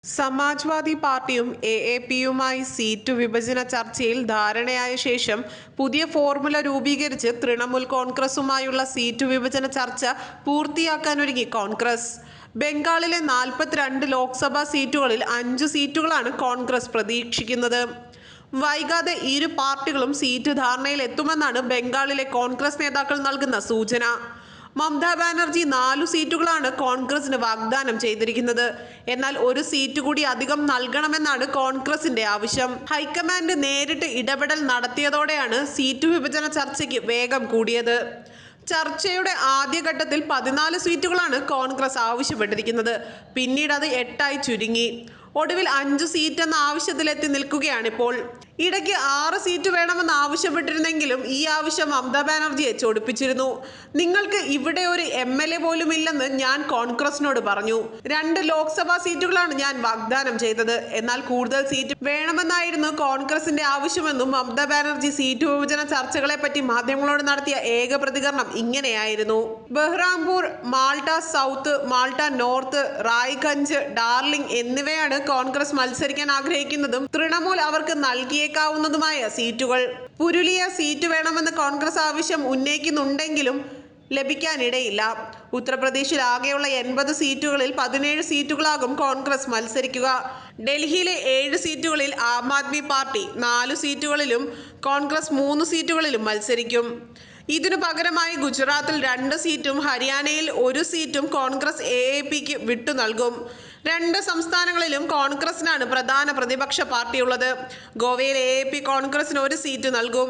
സമാജ്വാദി പാർട്ടിയും എ.പി.യുമായി സീറ്റു വിഭജന ചർച്ചയിൽ ധാരണയായ ശേഷം പുതിയ ഫോർമുല രൂപീകരിച്ച് തൃണമൂൽ കോൺഗ്രസുമായുള്ള സീറ്റു വിഭജന ചർച്ച പൂർത്തിയാക്കാനൊരുങ്ങി കോൺഗ്രസ്. ബംഗാളിലെ 42 ലോക്സഭാ സീറ്റുകളിൽ 5 സീറ്റുകളാണ് കോൺഗ്രസ് പ്രതീക്ഷിക്കുന്നത്. വൈകാതെ ഇരു പാർട്ടികളും സീറ്റ് ധാരണയിലെത്തുമെന്നാണ് ബംഗാളിലെ കോൺഗ്രസ് നേതാക്കൾ നൽകുന്ന സൂചന. മമതാ ബാനർജി 4 സീറ്റുകളാണ് കോൺഗ്രസിന് വാഗ്ദാനം ചെയ്തിരിക്കുന്നത്. എന്നാൽ ഒരു സീറ്റ് കൂടി അധികം നൽകണമെന്നാണ് കോൺഗ്രസിന്റെ ആവശ്യം. ഹൈക്കമാൻഡ് നേരിട്ട് ഇടപെടൽ നടത്തിയതോടെയാണ് സീറ്റ് വിഭജന ചർച്ചയ്ക്ക് വേഗം കൂടിയത്. ചർച്ചയുടെ ആദ്യഘട്ടത്തിൽ 14 സീറ്റുകളാണ് കോൺഗ്രസ് ആവശ്യപ്പെട്ടിരിക്കുന്നത്. പിന്നീട് അത് 8 ചുരുങ്ങി. ഒടുവിൽ 5 സീറ്റ് എന്ന ആവശ്യത്തിലെത്തി നിൽക്കുകയാണിപ്പോൾ. ഇടയ്ക്ക് 6 സീറ്റ് വേണമെന്ന് ആവശ്യപ്പെട്ടിരുന്നെങ്കിലും ഈ ആവശ്യം മമതാ ബാനർജിയെ ചൊടിപ്പിച്ചിരുന്നു. നിങ്ങൾക്ക് ഇവിടെ ഒരു MLA പോലും ഇല്ലെന്ന് ഞാൻ കോൺഗ്രസിനോട് പറഞ്ഞു. 2 ലോക്സഭാ സീറ്റുകളാണ് ഞാൻ വാഗ്ദാനം ചെയ്തത്. എന്നാൽ കൂടുതൽ സീറ്റ് വേണമെന്നായിരുന്നു കോൺഗ്രസിന്റെ ആവശ്യമെന്നും മമതാ ബാനർജി സീറ്റ് വിഭജന ചർച്ചകളെപ്പറ്റി മാധ്യമങ്ങളോട് നടത്തിയ ഏക പ്രതികരണം ഇങ്ങനെയായിരുന്നു. ബഹ്റാംപൂർ, മാൾട്ട സൗത്ത്, മാൾട്ട നോർത്ത്, റായ്ഗഞ്ച്, ഡാർലിംഗ് എന്നിവയാണ് കോൺഗ്രസ് മത്സരിക്കാൻ ആഗ്രഹിക്കുന്നതും തൃണമൂൽ അവർക്ക് നൽകിയേക്കാവുന്നതുമായ സീറ്റുകൾ. പുരുലിയ സീറ്റ് വേണമെന്ന് കോൺഗ്രസ് ആവശ്യം ഉന്നയിക്കുന്നുണ്ടെങ്കിലും ലഭിക്കാനിടയില്ല. ഉത്തർപ്രദേശിൽ ആകെയുള്ള 80 സീറ്റുകളിൽ 17 സീറ്റുകളാകും കോൺഗ്രസ് മത്സരിക്കുക. ഡൽഹിയിലെ 7 സീറ്റുകളിൽ ആം ആദ്മി പാർട്ടി 4 സീറ്റുകളിലും കോൺഗ്രസ് 3 സീറ്റുകളിലും മത്സരിക്കും. ഇതിനു പകരമായി ഗുജറാത്തിൽ 2 സീറ്റും ഹരിയാനയിൽ 1 സീറ്റും കോൺഗ്രസ് എ.പി.ക്ക് വിട്ടു നൽകും. 2 സംസ്ഥാനങ്ങളിലും കോൺഗ്രസിനാണ് പ്രധാന പ്രതിപക്ഷ പാർട്ടിയുള്ളത്. ഗോവയിൽ എ.പി. കോൺഗ്രസിന് 1 സീറ്റ് നൽകും.